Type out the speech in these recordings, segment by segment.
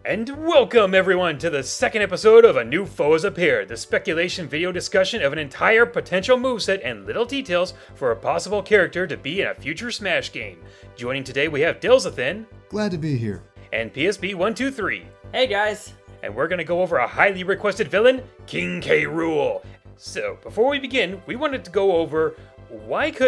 And welcome everyone to the second episode of A New Foe Has Appeared, the speculation video discussion of an entire potential moveset and little details for a possible character to be in a future Smash game. Joining today we have Dilzathan. Glad to be here. And PSB123. Hey guys. And we're going to go over a highly requested villain, King K. Rool. So, before we begin, we wanted to go over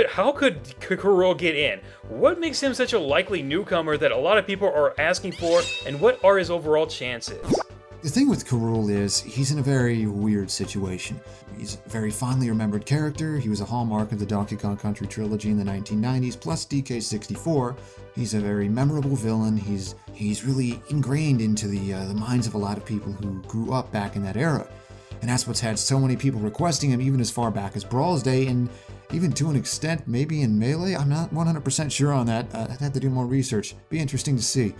how could Rool get in? What makes him such a likely newcomer that a lot of people are asking for, and what are his overall chances? The thing with Rool is, he's in a very weird situation. He's a very fondly remembered character. He was a hallmark of the Donkey Kong Country trilogy in the 1990s, plus DK64. He's a very memorable villain. He's really ingrained into the minds of a lot of people who grew up back in that era. And that's what's had so many people requesting him even as far back as Brawl's Day, and even to an extent maybe in Melee. I'm not 100% sure on that. I'd have to do more research. Be interesting to see.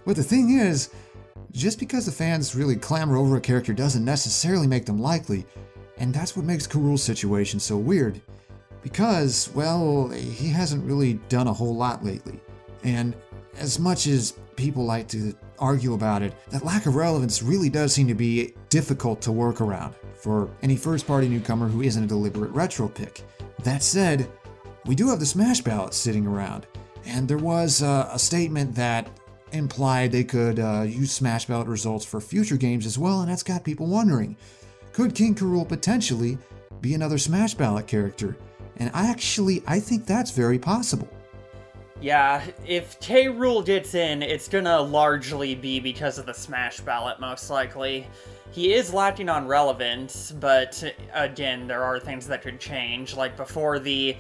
But the thing is, just because the fans really clamor over a character doesn't necessarily make them likely, and that's what makes Rool's situation so weird. Because, well, he hasn't really done a whole lot lately. And as much as people like to argue about it, that lack of relevance really does seem to be difficult to work around for any first-party newcomer who isn't a deliberate retro pick. That said, we do have the Smash ballots sitting around, and there was a statement that implied they could use Smash ballot results for future games as well, and that's got people wondering, could King K. Rool potentially be another Smash ballot character? And I think that's very possible. Yeah, if K. Rool gets in, it's gonna largely be because of the Smash ballot, most likely. He is lacking on relevance, but again, there are things that could change. Like before the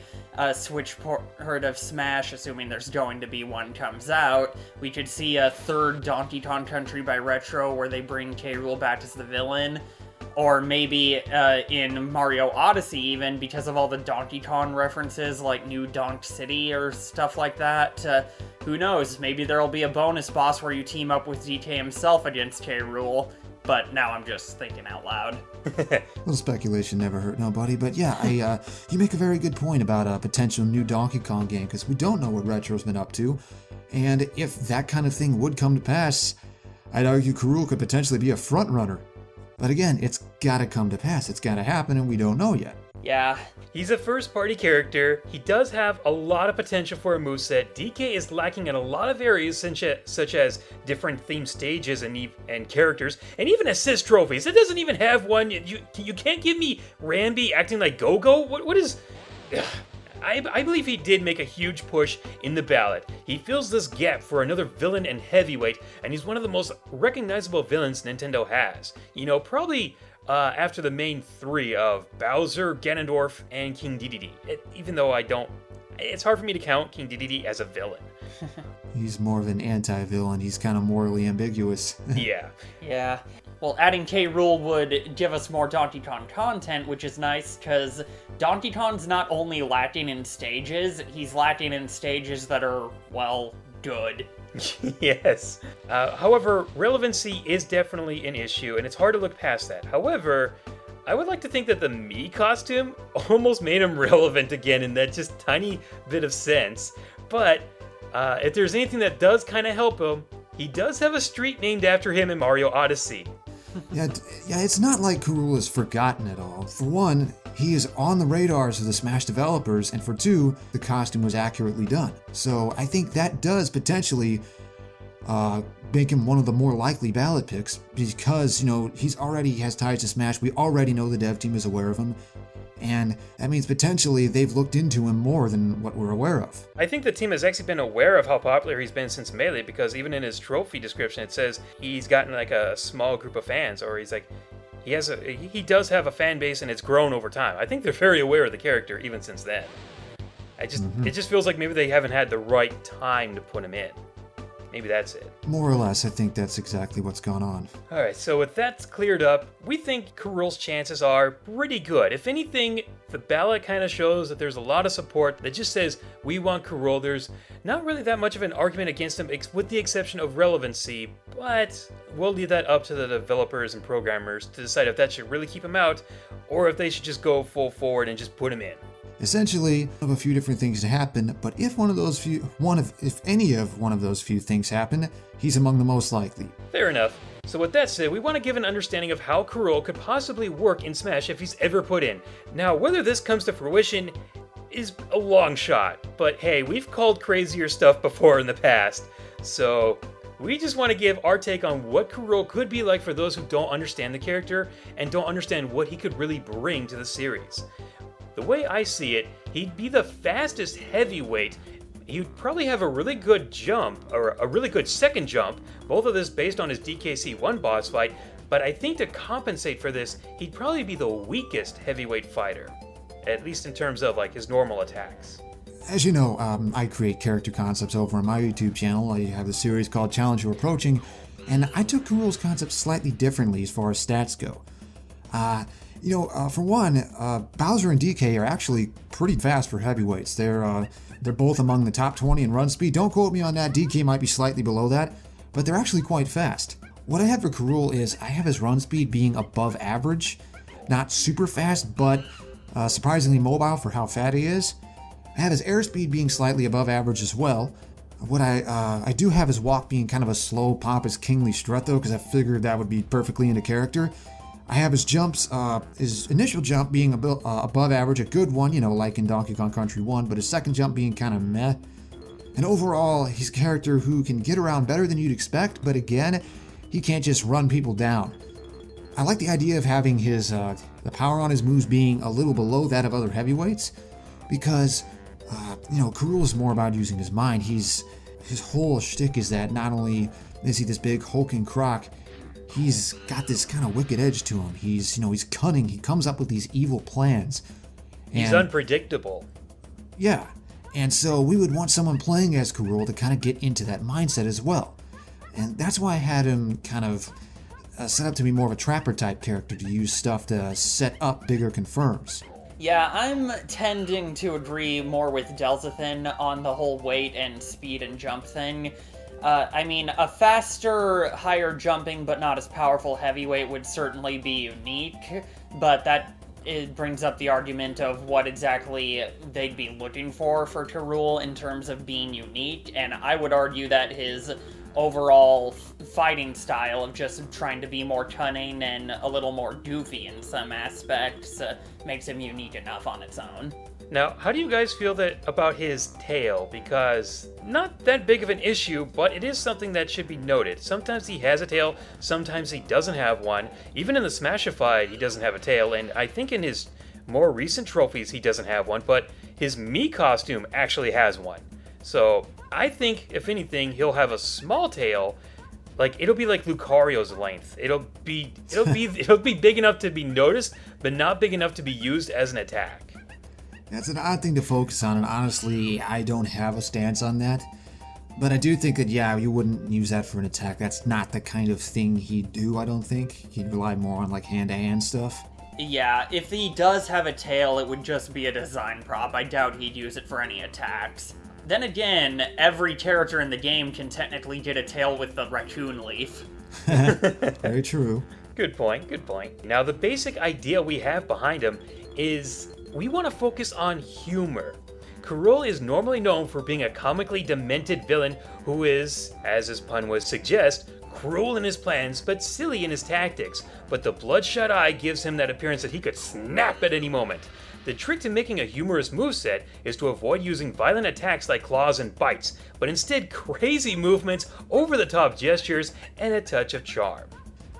Switch port of Smash, assuming there's going to be one, comes out, we could see a third Donkey Kong Country by Retro where they bring K. Rool back as the villain. Or maybe in Mario Odyssey even, because of all the Donkey Kong references, like New Donk City or stuff like that. Who knows, maybe there'll be a bonus boss where you team up with DK himself against K. Rool. But now I'm just thinking out loud. A little speculation never hurt nobody, but yeah, you make a very good point about a potential new Donkey Kong game, because we don't know what Retro's been up to. And if that kind of thing would come to pass, I'd argue K. Rool could potentially be a front-runner. But again, it's gotta come to pass, it's gotta happen, and we don't know yet. Yeah. He's a first-party character. He does have a lot of potential for a moveset. DK is lacking in a lot of areas, such as different themed stages and characters, and even assist trophies. It doesn't even have one. You can't give me Rambi acting like Go-Go? What is... I believe he did make a huge push in the ballot. He fills this gap for another villain and heavyweight, and he's one of the most recognizable villains Nintendo has. You know, probably after the main three of Bowser, Ganondorf, and King Dedede. Even though it's hard for me to count King Dedede as a villain. He's more of an anti-villain, he's kind of morally ambiguous. Yeah. Yeah. Well, adding K. Rool would give us more Donkey Kong content, which is nice, because Donkey Kong's not only lacking in stages, he's lacking in stages that are, well, good. Yes. However, relevancy is definitely an issue, and it's hard to look past that. However, I would like to think that the Mii costume almost made him relevant again in that just tiny bit of sense. But if there's anything that does kind of help him, he does have a street named after him in Mario Odyssey. Yeah, it's not like K. Rool is forgotten at all. For one, he is on the radars of the Smash developers, and for two, the costume was accurately done. So I think that does potentially make him one of the more likely ballot picks, because, you know, he already has ties to Smash, we already know the dev team is aware of him, and that means potentially they've looked into him more than what we're aware of. I think the team has actually been aware of how popular he's been since Melee, because even in his trophy description it says he's gotten like a small group of fans, or he's like, he does have a fan base and it's grown over time. I think they're very aware of the character even since then. It just feels like maybe they haven't had the right time to put him in. Maybe that's it. More or less, I think that's exactly what's gone on. Alright, so with that cleared up, we think K. Rool's chances are pretty good. If anything, the ballot kind of shows that there's a lot of support that just says, we want K. Rool. There's not really that much of an argument against him, with the exception of relevancy, but we'll leave that up to the developers and programmers to decide if that should really keep him out, or if they should just go full forward and just put him in. Essentially, of a few different things to happen, but if any of one of those few things happen, he's among the most likely. Fair enough. So with that said, we want to give an understanding of how K. Rool could possibly work in Smash if he's ever put in. Now, whether this comes to fruition is a long shot, but hey, we've called crazier stuff before in the past, so we just want to give our take on what K. Rool could be like for those who don't understand the character and don't understand what he could really bring to the series. The way I see it, he'd be the fastest heavyweight. He'd probably have a really good jump, or a really good second jump, both of this based on his DKC1 boss fight, but I think to compensate for this, he'd probably be the weakest heavyweight fighter, at least in terms of like his normal attacks. As you know, I create character concepts over on my YouTube channel. I have a series called Challenge You Approaching, and I took K. Rool's concepts slightly differently as far as stats go. For one, Bowser and DK are actually pretty fast for heavyweights. They're both among the top 20 in run speed. Don't quote me on that. DK might be slightly below that, but they're actually quite fast. What I have for K. Rool is I have his run speed being above average, not super fast, but surprisingly mobile for how fat he is. I have his airspeed being slightly above average as well. What I do have his walk being kind of a slow, pompous, kingly strut though, because I figured that would be perfectly into character. I have his jumps, his initial jump being above average, a good one, like in Donkey Kong Country 1, but his second jump being kind of meh. And overall, he's a character who can get around better than you'd expect, but again, he can't just run people down. I like the idea of having his, the power on his moves being a little below that of other heavyweights, because, K. Rool is more about using his mind. His whole shtick is that not only is he this big hulking croc, he's got this kind of wicked edge to him. He's cunning. He comes up with these evil plans. He's unpredictable. Yeah. And so we would want someone playing as K. Rool to kind of get into that mindset as well. And that's why I had him kind of set up to be more of a trapper type character to use stuff to set up bigger confirms. Yeah, I'm tending to agree more with Deltathan on the whole weight and speed and jump thing. A faster, higher jumping, but not as powerful heavyweight would certainly be unique, but it brings up the argument of what exactly they'd be looking for K. Rool in terms of being unique, and I would argue that his overall fighting style of just trying to be more cunning and a little more goofy in some aspects makes him unique enough on its own. Now, how do you guys feel about his tail? Because not that big of an issue, but it is something that should be noted. Sometimes he has a tail, sometimes he doesn't have one. Even in the Smashify, he doesn't have a tail, and I think in his more recent trophies he doesn't have one, but his Mii costume actually has one. So I think, if anything, he'll have a small tail. Like, it'll be like Lucario's length. It'll be big enough to be noticed, but not big enough to be used as an attack. That's an odd thing to focus on, and honestly, I don't have a stance on that. But I do think that, yeah, you wouldn't use that for an attack. That's not the kind of thing he'd do, I don't think. He'd rely more on, like, hand-to-hand stuff. Yeah, if he does have a tail, it would just be a design prop. I doubt he'd use it for any attacks. Then again, every character in the game can technically get a tail with the raccoon leaf. Very true. Good point, good point. Now, the basic idea we have behind him is we want to focus on humor. K. Rool is normally known for being a comically demented villain who is, as his pun would suggest, cruel in his plans but silly in his tactics, but the bloodshot eye gives him that appearance that he could snap at any moment. The trick to making a humorous moveset is to avoid using violent attacks like claws and bites, but instead crazy movements, over-the-top gestures, and a touch of charm.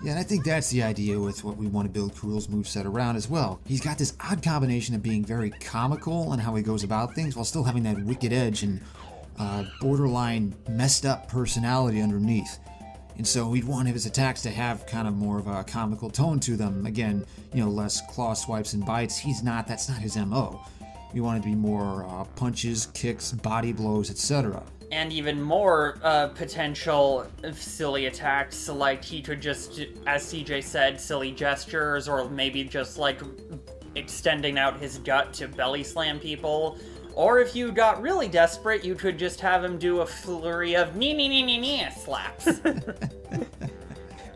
Yeah, and I think that's the idea with what we want to build K. Rool's moveset around as well. He's got this odd combination of being very comical in how he goes about things while still having that wicked edge and borderline messed up personality underneath. And so we'd want his attacks to have kind of more of a comical tone to them. Again, less claw swipes and bites. That's not his MO. We want it to be more punches, kicks, body blows, etc. And even more potential silly attacks, like he could just, as CJ said, silly gestures, or maybe just like extending out his gut to belly slam people. Or if you got really desperate, you could just have him do a flurry of nee slaps.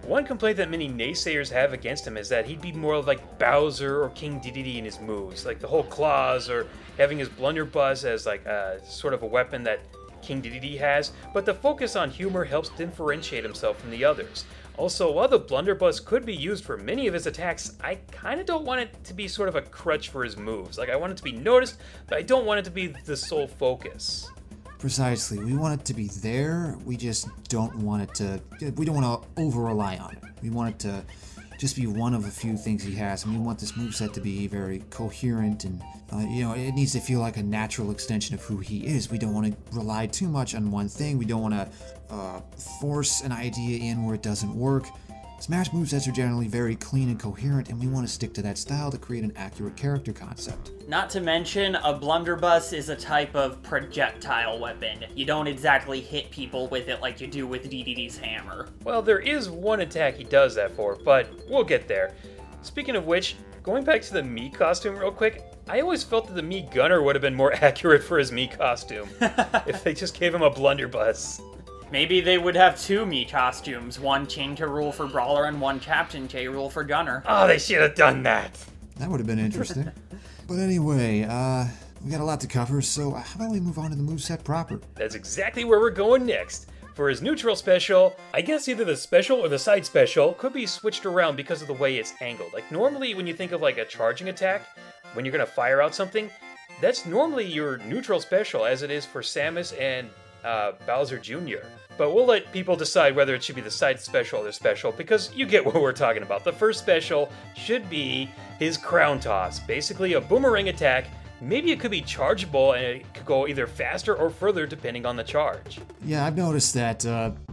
One complaint that many naysayers have against him is that he'd be more like Bowser or King Dedede in his moves, like the whole claws or having his blunderbuss as like a sort of a weapon that King Dedede has, but the focus on humor helps differentiate himself from the others. Also, while the blunderbuss could be used for many of his attacks, I kind of don't want it to be sort of a crutch for his moves. Like, I want it to be noticed, but I don't want it to be the sole focus. Precisely. We want it to be there, we just don't want it to... We don't want to over-rely on it. We want it to just be one of a few things he has, and we want this moveset to be very coherent and, it needs to feel like a natural extension of who he is. We don't want to rely too much on one thing. We don't want to force an idea in where it doesn't work. Smash movesets are generally very clean and coherent, and we want to stick to that style to create an accurate character concept. Not to mention, a blunderbuss is a type of projectile weapon. You don't exactly hit people with it like you do with Dedede's hammer. Well, there is one attack he does that for, but we'll get there. Speaking of which, going back to the Mii costume real quick, I always felt that the Mii Gunner would have been more accurate for his Mii costume if they just gave him a blunderbuss. Maybe they would have two Mii costumes, one Chain K. Rool for Brawler and one Captain K. Rool for Gunner. Oh, they should have done that. That would have been interesting. But anyway, we got a lot to cover, so how about we move on to the moveset proper? That's exactly where we're going next. For his neutral special, I guess either the special or the side special could be switched around because of the way it's angled. Like normally when you think of like a charging attack, when you're going to fire out something, that's normally your neutral special as it is for Samus and Bowser Jr. But we'll let people decide whether it should be the side special or the special, because you get what we're talking about. The first special should be his crown toss, basically a boomerang attack. Maybe it could be chargeable and it could go either faster or further depending on the charge. Yeah, I've noticed that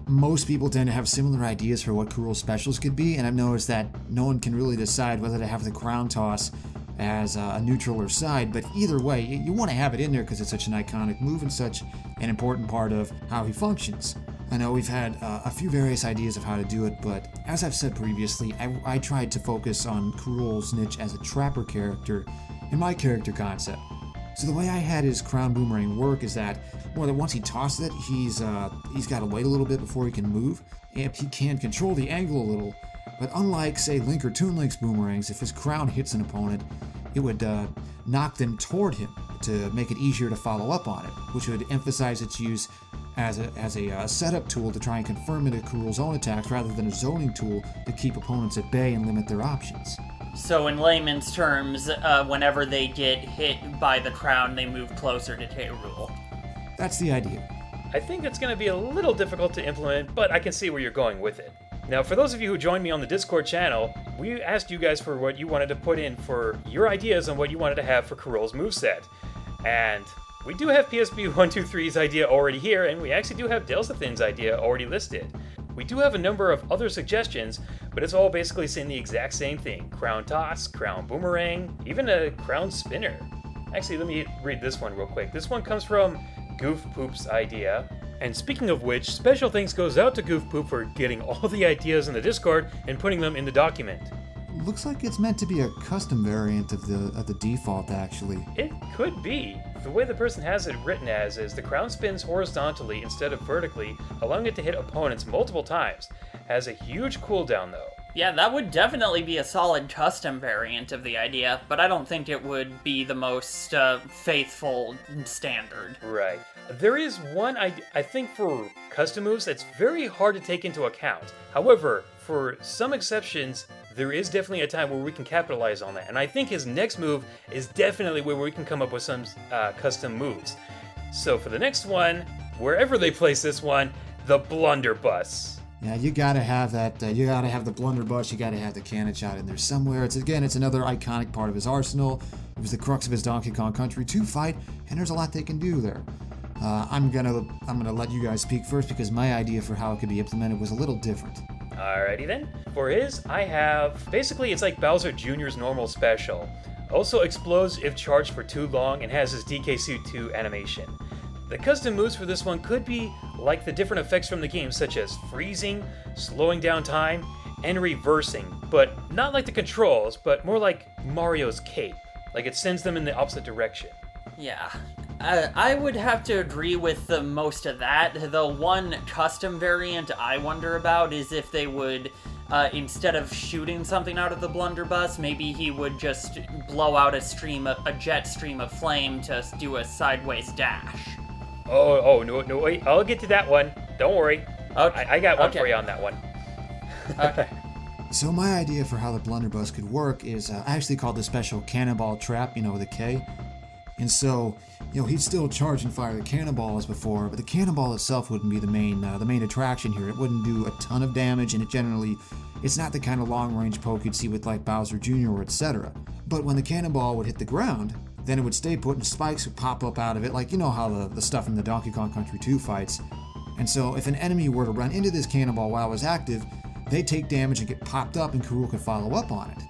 most people tend to have similar ideas for what Kurul's specials could be, and I've noticed that no one can really decide whether to have the crown toss as a neutral or side, but either way, you want to have it in there because it's such an iconic move and such an important part of how he functions. I know we've had a few various ideas of how to do it, but as I've said previously, I tried to focus on Kurul's niche as a trapper character in my character concept. So the way I had his crown boomerang work is that, well, that once he tosses it, he's got to wait a little bit before he can move, and he can control the angle a little. But unlike, say, Link or Toon Link's boomerangs, if his crown hits an opponent, it would knock them toward him to make it easier to follow up on it, which would emphasize its use as a setup tool to try and confirm into Kurul's own attacks rather than a zoning tool to keep opponents at bay and limit their options. So in layman's terms, whenever they get hit by the crown, they move closer to K. Rool. That's the idea. I think it's going to be a little difficult to implement, but I can see where you're going with it. Now, for those of you who joined me on the Discord channel, we asked you guys for what you wanted to put in for your ideas on what you wanted to have for Kurul's moveset. And we do have PSB123's idea already here, and we actually do have Delzathin's idea already listed. We do have a number of other suggestions, but it's all basically saying the exact same thing. Crown toss, crown boomerang, even a crown spinner. Actually, let me read this one real quick. This one comes from Goof Poop's idea. And speaking of which, special thanks goes out to Goof Poop for getting all the ideas in the Discord and putting them in the document. Looks like it's meant to be a custom variant of the default, actually. It could be. The way the person has it written as is the crown spins horizontally instead of vertically, allowing it to hit opponents multiple times. Has a huge cooldown though. Yeah, that would definitely be a solid custom variant of the idea, but I don't think it would be the most faithful standard. Right. There is one, I think, for custom moves that's very hard to take into account. However, for some exceptions, there is definitely a time where we can capitalize on that. And I think his next move is definitely where we can come up with some custom moves. So for the next one, wherever they place this one, the blunderbuss. Yeah, you gotta have that. You gotta have the blunderbuss. You gotta have the cannon shot in there somewhere. It's another iconic part of his arsenal. It was the crux of his Donkey Kong Country 2 fight, and there's a lot they can do there. I'm gonna let you guys speak first because my idea for how it could be implemented was a little different. Alrighty then. For his, I have basically it's like Bowser Jr.'s normal special. Also explodes if charged for too long and has his DK Suit 2 animation. The custom moves for this one could be like the different effects from the game, such as freezing, slowing down time, and reversing, but not like the controls, but more like Mario's cape. Like it sends them in the opposite direction. Yeah, I would have to agree with most of that. The one custom variant I wonder about is if they would instead of shooting something out of the blunderbuss, maybe he would just blow out a jet stream of flame to do a sideways dash. Oh, no, wait, I'll get to that one. Don't worry. Okay. I got one for you on that one. Okay. So my idea for how the blunderbuss could work is I actually called the special cannonball trap, with a K. And so, he'd still charge and fire the cannonball as before, but the cannonball itself wouldn't be the main attraction here. It wouldn't do a ton of damage, and it's not the kind of long-range poke you'd see with like Bowser Jr. or etc. But when the cannonball would hit the ground, then it would stay put and spikes would pop up out of it, like how the stuff in the Donkey Kong Country 2 fights. And so if an enemy were to run into this cannonball while it was active, they'd take damage and get popped up, and K. Rool could follow up on it.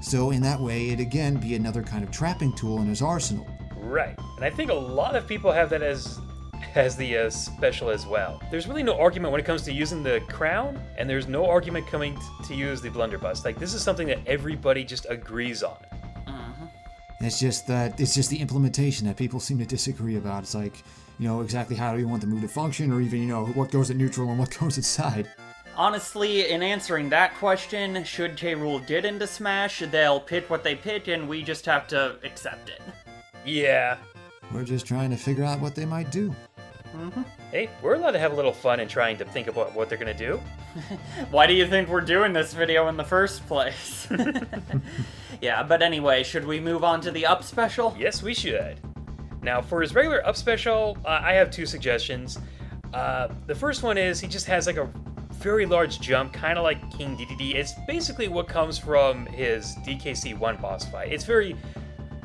So in that way, it'd again be another kind of trapping tool in his arsenal. Right, and I think a lot of people have that as the special as well. There's really no argument when it comes to using the crown, and there's no argument coming to use the blunderbuss. Like, this is something that everybody just agrees on. It's just the implementation that people seem to disagree about. It's like, exactly how do you want the move to function, or even, what goes at neutral and what goes at side. Honestly, in answering that question, should K. Rool get into Smash, they'll pick what they pick, and we just have to accept it. Yeah. We're just trying to figure out what they might do. Hey, we're allowed to have a little fun in trying to think about what they're gonna do. Why do you think we're doing this video in the first place? Yeah, but anyway, should we move on to the Up Special? Yes, we should. Now, for his regular Up Special, I have two suggestions. The first one is he just has like a very large jump, kind of like King DDD. It's basically what comes from his DKC1 boss fight. It's very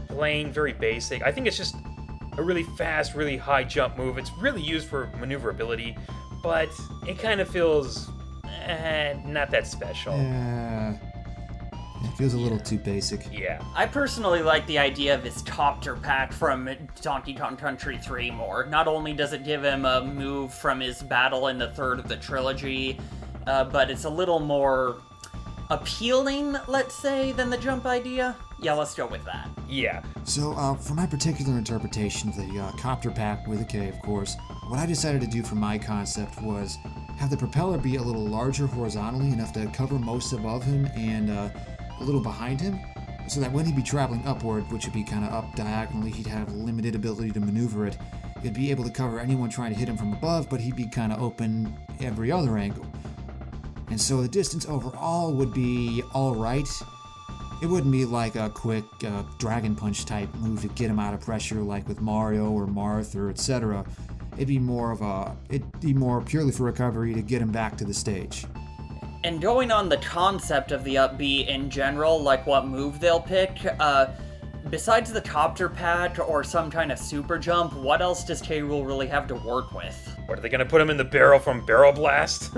plain, very basic. I think it's just a really fast, really high jump move. It's really used for maneuverability, but it kind of feels not that special. Yeah. It feels a little too basic. Yeah. I personally like the idea of his Copter Pack from Donkey Kong Country 3 more. Not only does it give him a move from his battle in the third of the trilogy, but it's a little more appealing, let's say, than the jump idea. Yeah, let's go with that. Yeah. So, for my particular interpretation of the Copter Pack, with a K, of course, what I decided to do for my concept was have the propeller be a little larger horizontally, enough to cover most above him and a little behind him, so that when he'd be traveling upward, which would be kind of up diagonally, he'd have limited ability to maneuver it. It'd be able to cover anyone trying to hit him from above, but he'd be kind of open every other angle. And so the distance overall would be alright. It wouldn't be like a quick Dragon Punch type move to get him out of pressure like with Mario or Marth or etc. It'd be more purely for recovery to get him back to the stage. And going on the concept of the Up B in general, like what move they'll pick, besides the Copter Pack or some kind of super jump, what else does K. Rool really have to work with? What, are they gonna put him in the barrel from Barrel Blast?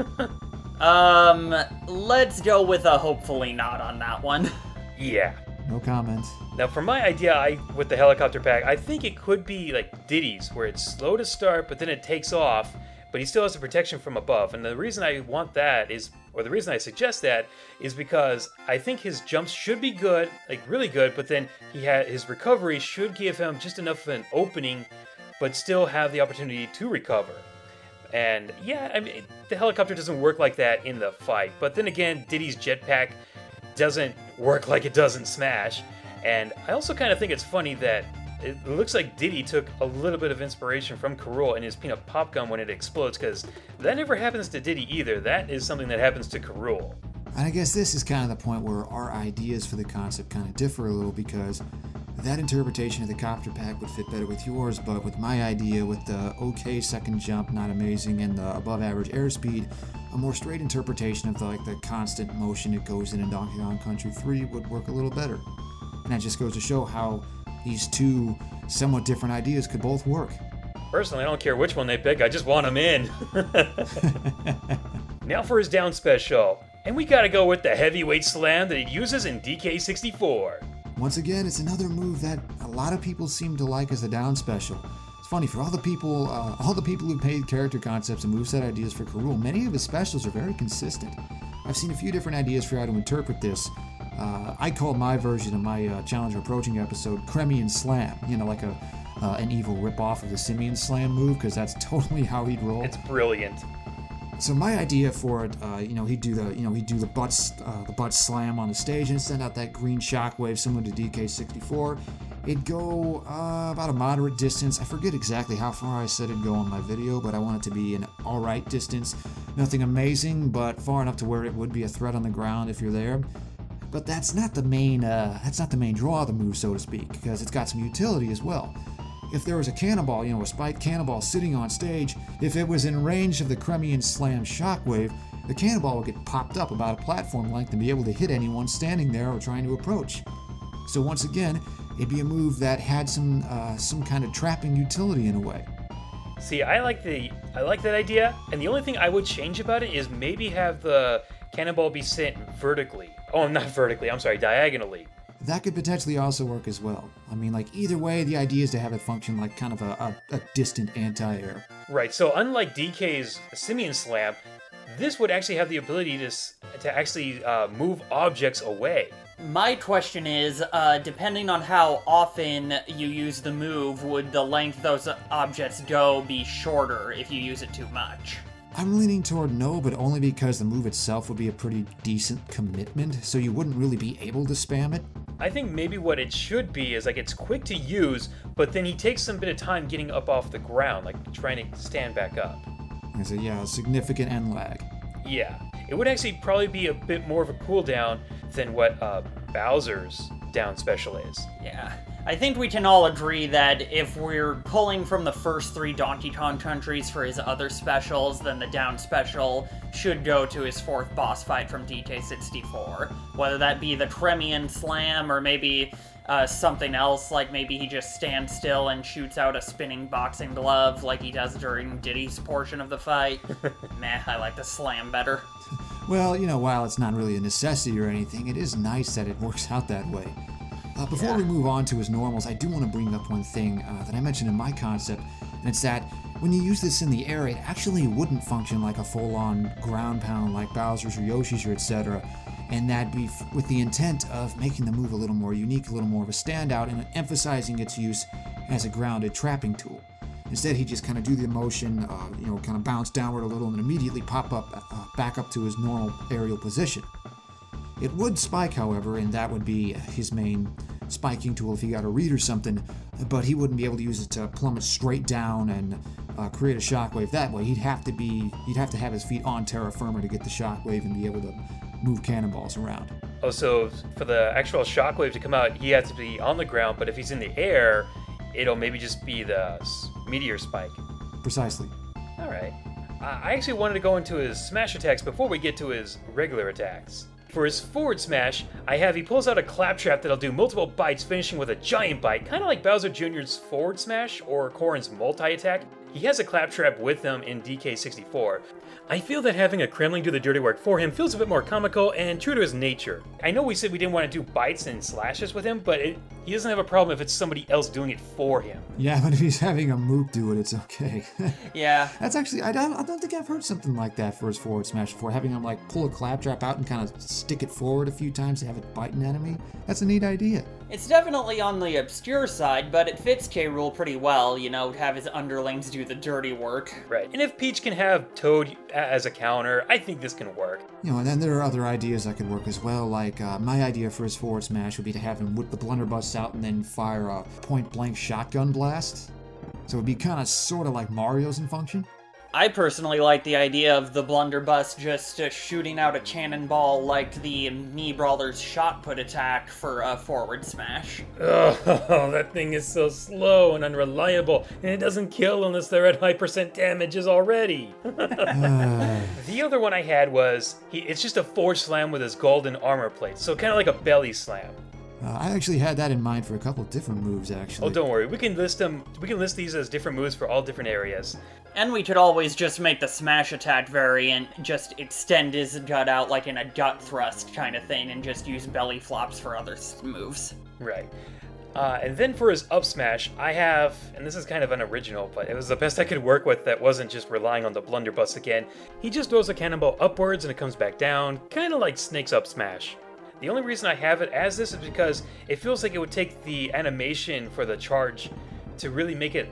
Let's go with a hopefully not on that one. Yeah. No comment. Now, for my idea, with the helicopter pack, I think it could be like Diddy's, where it's slow to start, but then it takes off, but he still has the protection from above. And the reason I want that is, or the reason I suggest that, is because I think his jumps should be good, like really good, but then his recovery should give him just enough of an opening, but still have the opportunity to recover. And yeah, I mean, the helicopter doesn't work like that in the fight, but then again, Diddy's jetpack doesn't work like it does in Smash. And I also kind of think it's funny that it looks like Diddy took a little bit of inspiration from K. Rool in his peanut pop gun when it explodes, because that never happens to Diddy either. That is something that happens to K. Rool. And I guess this is kind of the point where our ideas for the concept kind of differ a little, because that interpretation of the Copter Pack would fit better with yours, but with my idea, with the okay second jump, not amazing, and the above average airspeed, a more straight interpretation of the constant motion it goes in Donkey Kong Country 3 would work a little better. And that just goes to show how these two somewhat different ideas could both work. Personally, I don't care which one they pick, I just want them in. Now for his down special. And we gotta go with the heavyweight slam that he uses in DK64. Once again, it's another move that a lot of people seem to like as a down special. It's funny, for all the people who made character concepts and moveset ideas for K. Rool, many of his specials are very consistent. I've seen a few different ideas for how to interpret this. I called my version of my Challenger Approaching episode Cremian Slam, like an evil ripoff of the Simian Slam move, because that's totally how he'd roll. It's brilliant. So my idea for it, he'd do the butt slam on the stage and send out that green shockwave similar to DK64. It'd go about a moderate distance. I forget exactly how far I said it'd go on my video, but I want it to be an alright distance. Nothing amazing, but far enough to where it would be a threat on the ground if you're there. But that's not the main draw of the move, so to speak, because it's got some utility as well. If there was a cannonball, a spiked cannonball sitting on stage, if it was in range of the Kremian Slam shockwave, the cannonball would get popped up about a platform length and be able to hit anyone standing there or trying to approach. So once again, it'd be a move that had some kind of trapping utility in a way. See, I like that idea, and the only thing I would change about it is maybe have the cannonball be sent vertically. Oh, not vertically, I'm sorry, diagonally. That could potentially also work as well. I mean, like, either way, the idea is to have it function like kind of a distant anti-air. Right, so unlike DK's Simian Slam, this would actually have the ability to actually move objects away. My question is, depending on how often you use the move, would the length those objects go be shorter if you use it too much? I'm leaning toward no, but only because the move itself would be a pretty decent commitment, so you wouldn't really be able to spam it. I think maybe what it should be is, like, it's quick to use, but then he takes some bit of time getting up off the ground, like trying to stand back up. I said, yeah, significant end lag. Yeah, it would actually probably be a bit more of a cooldown than what Bowser's down special is. Yeah. I think we can all agree that if we're pulling from the first 3 Donkey Kong countries for his other specials, then the down special should go to his 4th boss fight from DK64. Whether that be the Kremian Slam, or maybe something else, like maybe he just stands still and shoots out a spinning boxing glove like he does during Diddy's portion of the fight. Meh, I like the slam better. Well, while it's not really a necessity or anything, it is nice that it works out that way. Before we move on to his normals, I do want to bring up one thing that I mentioned in my concept, and it's that when you use this in the air, it actually wouldn't function like a full-on ground pound like Bowser's or Yoshi's or etc., and that'd be with the intent of making the move a little more unique, a little more of a standout, and emphasizing its use as a grounded trapping tool. Instead, he'd just kind of do the motion, kind of bounce downward a little and immediately pop up back up to his normal aerial position. It would spike, however, and that would be his main spiking tool if he got a read or something, but he wouldn't be able to use it to plummet straight down and create a shockwave that way. He'd have to have his feet on terra firma to get the shockwave and be able to move cannonballs around. Oh, so for the actual shockwave to come out, he has to be on the ground, but if he's in the air, it'll maybe just be the meteor spike. Precisely. Alright. I actually wanted to go into his smash attacks before we get to his regular attacks. For his forward smash, he pulls out a claptrap that'll do multiple bites, finishing with a giant bite, kind of like Bowser Jr.'s forward smash or Corrin's multi-attack. He has a claptrap with him in DK64. I feel that having a Kremling do the dirty work for him feels a bit more comical and true to his nature. I know we said we didn't want to do bites and slashes with him, but he doesn't have a problem if it's somebody else doing it for him. Yeah, but if he's having a Mook do it, it's okay. Yeah. That's actually, I don't think I've heard something like that for his forward smash before, having him like pull a claptrap out and kind of stick it forward a few times to have it bite an enemy. That's a neat idea. It's definitely on the obscure side, but it fits K. Rool pretty well, have his underlings do the dirty work. Right, and if Peach can have Toad as a counter, I think this can work. And then there are other ideas that could work as well, like my idea for his forward smash would be to have him whip the blunderbuss out and then fire a point-blank shotgun blast. So it'd be kind of sort of like Mario's in function. I personally like the idea of the blunderbuss just shooting out a cannonball like the Knee Brawler's shot put attack for a forward smash. Oh, that thing is so slow and unreliable, and it doesn't kill unless they're at high % damages already. The other one I had was, it's just a forward slam with his golden armor plate, so kind of like a belly slam. I actually had that in mind for a couple of different moves, actually. Oh, don't worry. We can list them. We can list these as different moves for all different areas. And we could always just make the smash attack variant, just extend his gut out like in a gut thrust kind of thing, and just use belly flops for other moves. Right. And then for his up smash, I have, and this is kind of unoriginal, but it was the best I could work with that wasn't just relying on the blunderbuss again. He just throws a cannonball upwards and it comes back down, kind of like Snake's up smash. The only reason I have it as this is because it feels like it would take the animation for the charge to really make it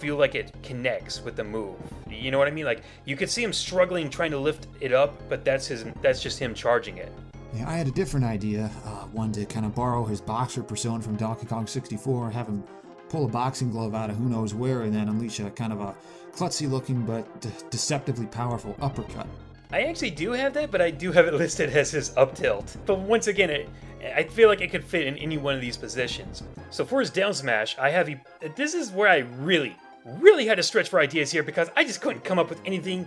feel like it connects with the move. You know what I mean? Like, you could see him struggling trying to lift it up, but that's just him charging it. Yeah, I had a different idea, one to kind of borrow his boxer persona from Donkey Kong 64, have him pull a boxing glove out of who knows where, and then unleash a kind of a klutzy-looking but deceptively powerful uppercut. I actually do have that, but I do have it listed as his up tilt. But once again, I feel like it could fit in any one of these positions. So for his down smash, this is where I really had to stretch for ideas here because I just couldn't come up with anything.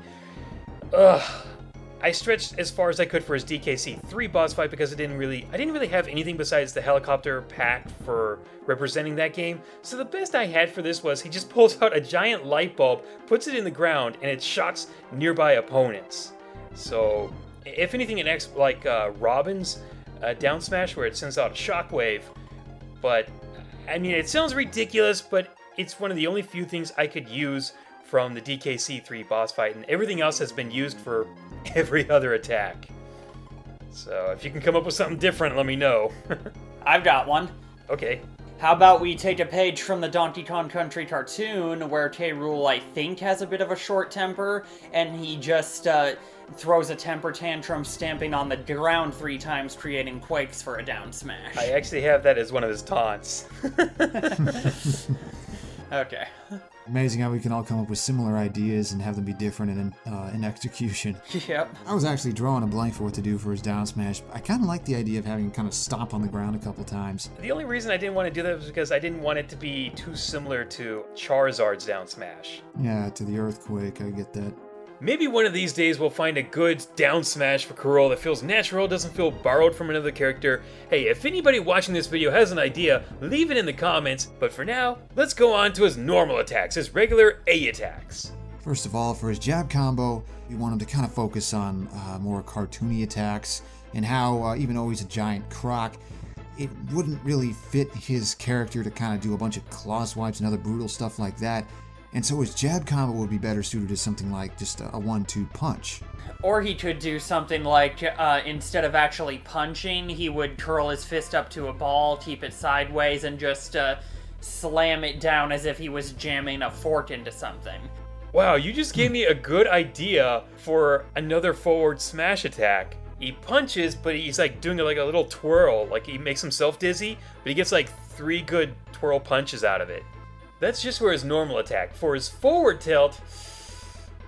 I stretched as far as I could for his DKC 3 boss fight because I didn't really have anything besides the helicopter pack for representing that game. So the best I had for this was he just pulls out a giant light bulb, puts it in the ground, and it shocks nearby opponents. So if anything, it acts like Robin's down smash where it sends out a shockwave. But I mean, it sounds ridiculous, but it's one of the only few things I could use from the DKC 3 boss fight, and everything else has been used for every other attack. So if you can come up with something different, let me know. I've got one. Okay. How about we take a page from the Donkey Kong Country cartoon where Rool, I think, has a bit of a short temper, and he just throws a temper tantrum, stamping on the ground 3 times, creating quakes for a down smash. I actually have that as one of his taunts. Okay. Amazing how we can all come up with similar ideas and have them be different in execution. Yep. I was actually drawing a blank for what to do for his down smash. I kind of like the idea of having him kind of stomp on the ground a couple times. The only reason I didn't want to do that was because I didn't want it to be too similar to Charizard's down smash. Yeah, to the earthquake, I get that. Maybe one of these days we'll find a good down smash for Rool that feels natural, doesn't feel borrowed from another character. Hey, if anybody watching this video has an idea, leave it in the comments. But for now, let's go on to his normal attacks, his regular A attacks. First of all, for his jab combo, we want him to kind of focus on more cartoony attacks and how, even though he's a giant croc, it wouldn't really fit his character to kind of do a bunch of claw swipes and other brutal stuff like that. And so his jab combo would be better suited to something like just a 1-2 punch. Or he could do something like, instead of actually punching, he would curl his fist up to a ball, keep it sideways, and just slam it down as if he was jamming a fork into something. Wow, you just gave me a good idea for another forward smash attack. He punches, but he's like doing like a little twirl, like he makes himself dizzy, but he gets like 3 good twirl punches out of it. That's just for his normal attack. For his forward tilt,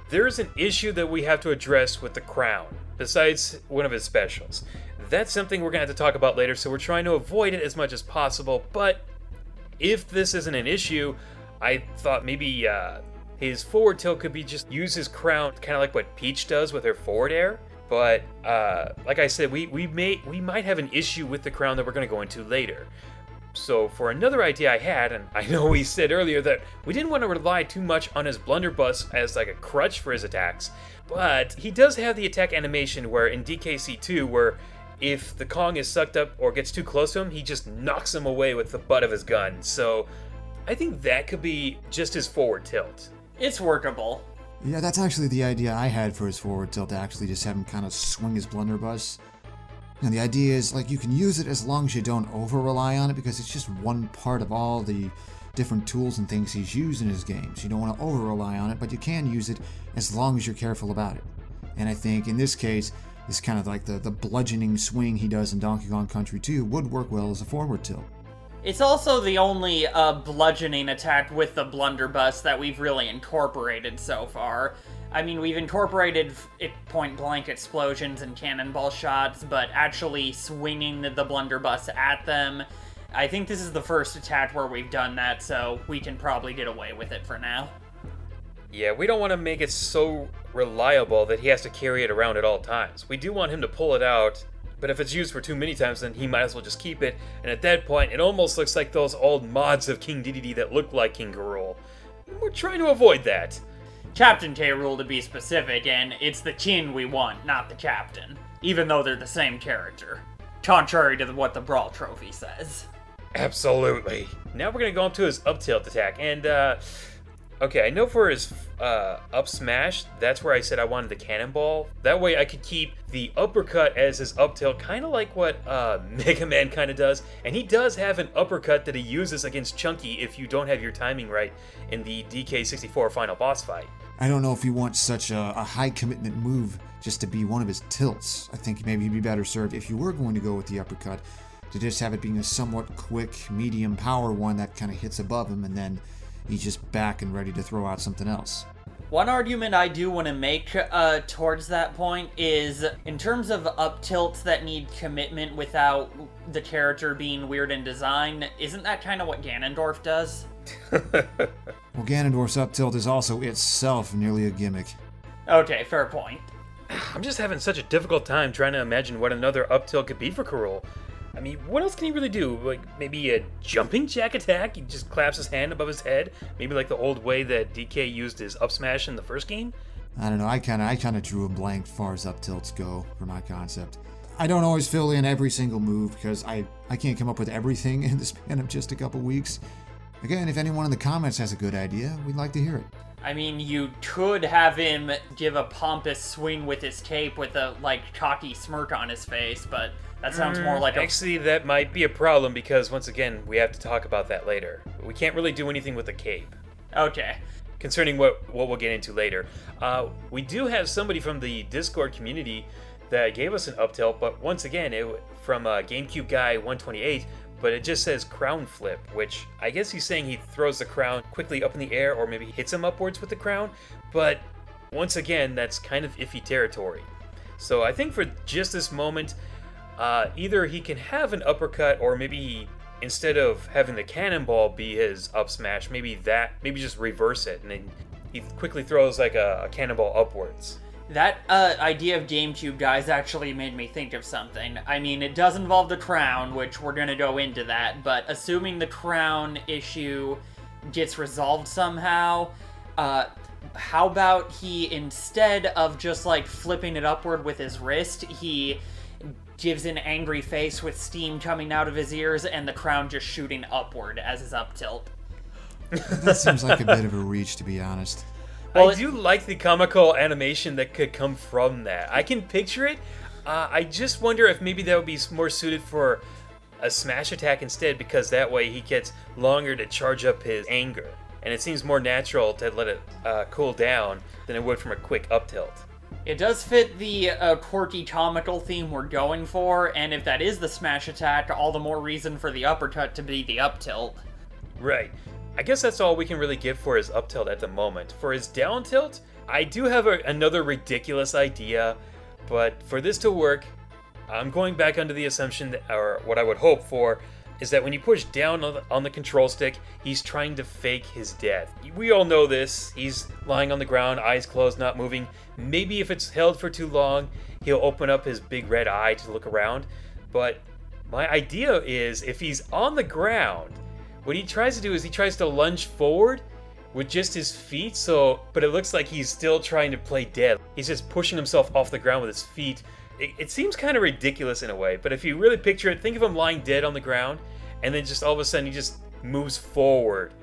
there's an issue that we have to address with the crown, besides one of his specials. That's something we're going to have to talk about later, so we're trying to avoid it as much as possible, but if this isn't an issue, I thought maybe his forward tilt could be just use his crown, kind of like what Peach does with her forward air. But like I said, we might have an issue with the crown that we're going to go into later. So for another idea I had, and I know we said earlier that we didn't want to rely too much on his blunderbuss as like a crutch for his attacks, but he does have the attack animation where in DKC2, where if the Kong is sucked up or gets too close to him, he just knocks him away with the butt of his gun. So I think that could be just his forward tilt. It's workable. Yeah, that's actually the idea I had for his forward tilt, to actually just have him kind of swing his blunderbuss. And the idea is, like, you can use it as long as you don't over-rely on it, because it's just one part of all the different tools and things he's used in his games. You don't want to over-rely on it, but you can use it as long as you're careful about it. And I think, in this case, this kind of like the bludgeoning swing he does in Donkey Kong Country 2 would work well as a forward tilt. It's also the only bludgeoning attack with the blunderbuss that we've really incorporated so far. I mean, we've incorporated point-blank explosions and cannonball shots, but actually swinging the blunderbuss at them, I think this is the first attack where we've done that, so we can probably get away with it for now. Yeah, we don't want to make it so reliable that he has to carry it around at all times. We do want him to pull it out, but if it's used for too many times, then he might as well just keep it, and at that point, it almost looks like those old mods of King Dedede that look like King Rool. We're trying to avoid that. Captain Rool, to be specific, and it's the kin we want, not the captain, even though they're the same character, contrary to what the Brawl Trophy says. Absolutely. Now we're going to go up to his up tilt attack, and Okay, I know for his up smash, that's where I said I wanted the cannonball. That way I could keep the uppercut as his up tilt, kind of like what Mega Man kind of does. And he does have an uppercut that he uses against Chunky if you don't have your timing right in the DK64 final boss fight. I don't know if you want such a high commitment move just to be one of his tilts. I think maybe he'd be better served if you were going to go with the uppercut to just have it being a somewhat quick, medium power one that kind of hits above him, and then he's just back and ready to throw out something else. One argument I do want to make towards that point is, in terms of up tilts that need commitment without the character being weird in design, isn't that kind of what Ganondorf does? Well, Ganondorf's up tilt is also itself nearly a gimmick. Okay, fair point. I'm just having such a difficult time trying to imagine what another up tilt could be for Rool. I mean, what else can he really do? Like, maybe a jumping jack attack? He just claps his hand above his head? Maybe like the old way that DK used his up smash in the first game? I don't know, I kind of drew a blank as far as up tilts go for my concept. I don't always fill in every single move because I can't come up with everything in the span of just a couple weeks. Again, if anyone in the comments has a good idea, we'd like to hear it. I mean, you could have him give a pompous swing with his cape with a, cocky smirk on his face, but that sounds more like Actually, that might be a problem because, once again, we have to talk about that later. We can't really do anything with the cape. Okay. Concerning what we'll get into later. We do have somebody from the Discord community that gave us an up tilt, but once again, from GameCube Guy 128, but it just says crown flip, which I guess he's saying he throws the crown quickly up in the air or maybe hits him upwards with the crown, but once again, that's kind of iffy territory. So I think for just this moment, either he can have an uppercut or maybe instead of having the cannonball be his up smash, maybe just reverse it and then he quickly throws like a cannonball upwards. That idea of GameCube Guys actually made me think of something. I mean, it does involve the crown, which we're gonna go into that, but assuming the crown issue gets resolved somehow, how about he, instead of just flipping it upward with his wrist, he gives an angry face with steam coming out of his ears and the crown just shooting upward as his up tilt. That seems like a bit of a reach, to be honest. Well, I do like the comical animation that could come from that. I can picture it. I just wonder if maybe that would be more suited for a smash attack instead, because that way he gets longer to charge up his anger. And it seems more natural to let it cool down than it would from a quick up tilt. It does fit the quirky comical theme we're going for, and if that is the smash attack, all the more reason for the uppercut to be the up tilt. Right. I guess that's all we can really give for his up tilt at the moment. For his down tilt, I do have another ridiculous idea, but for this to work, I'm going back under the assumption that, or what I would hope for, is that when you push down on the control stick, he's trying to fake his death. We all know this. He's lying on the ground, eyes closed, not moving. Maybe if it's held for too long, he'll open up his big red eye to look around. But my idea is if he's on the ground, what he tries to do is he tries to lunge forward with just his feet, but it looks like he's still trying to play dead. He's just pushing himself off the ground with his feet. It seems kind of ridiculous in a way, but if you really picture it, think of him lying dead on the ground, and then just all of a sudden he just moves forward,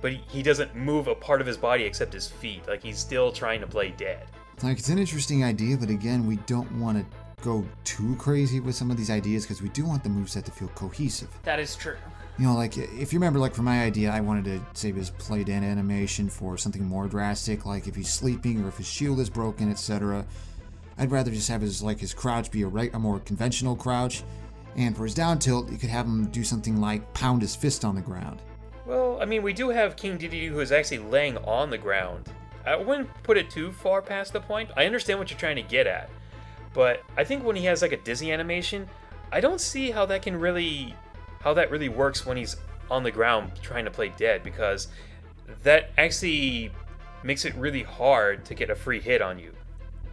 but he doesn't move a part of his body except his feet. Like he's still trying to play dead. It's an interesting idea, but again, we don't want to go too crazy with some of these ideas because we do want the moveset to feel cohesive. That is true. You know, if you remember, for my idea, I wanted to save his play dead animation for something more drastic, like if he's sleeping or if his shield is broken, etc. I'd rather just have his crouch be a more conventional crouch, and for his down tilt, you could have him do something like pound his fist on the ground. Well, I mean, we do have King Dedede who is actually laying on the ground. I wouldn't put it too far past the point. I understand what you're trying to get at, but I think when he has a dizzy animation, I don't see how that really works when he's on the ground trying to play dead, because that actually makes it really hard to get a free hit on you.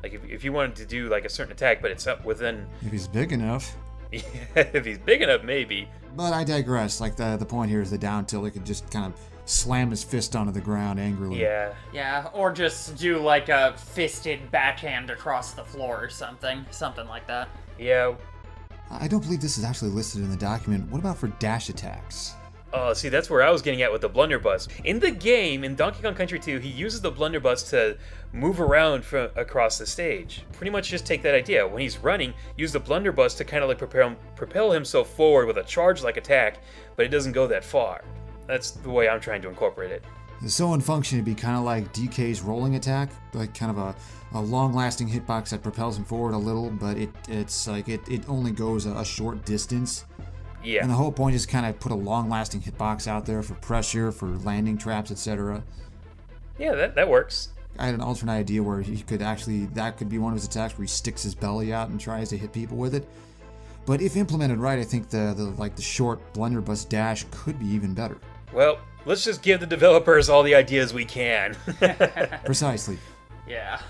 Like if you wanted to do a certain attack, but it's up within... If he's big enough. Yeah, if he's big enough, maybe. But I digress. The point here is the down tilt. He could just kind of slam his fist onto the ground angrily. Yeah. Yeah, or just do a fisted backhand across the floor or something. Something like that. Yeah. I don't believe this is actually listed in the document. What about for dash attacks? Oh, see, that's where I was getting at with the blunderbuss. In the game, in Donkey Kong Country 2, he uses the blunderbuss to move around from across the stage. Pretty much just take that idea. When he's running, use the blunderbuss to kind of like propel himself forward with a charge-like attack, but it doesn't go that far. That's the way I'm trying to incorporate it. So in function, it'd be kind of like DK's rolling attack, like kind of a long-lasting hitbox that propels him forward a little, but it's like it only goes a short distance. Yeah. And the whole point is kind of put a long-lasting hitbox out there for pressure, for landing traps, etc. Yeah, that works. I had an alternate idea where he could actually, that could be one of his attacks where he sticks his belly out and tries to hit people with it. But if implemented right, I think the short blunderbuss dash could be even better. Well, let's just give the developers all the ideas we can. Precisely. Yeah.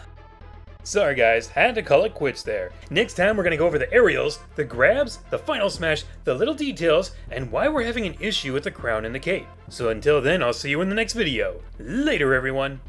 Sorry guys, had to call it quits there. Next time we're gonna go over the aerials, the grabs, the final smash, the little details, and why we're having an issue with the crown and the cape. So until then, I'll see you in the next video. Later everyone!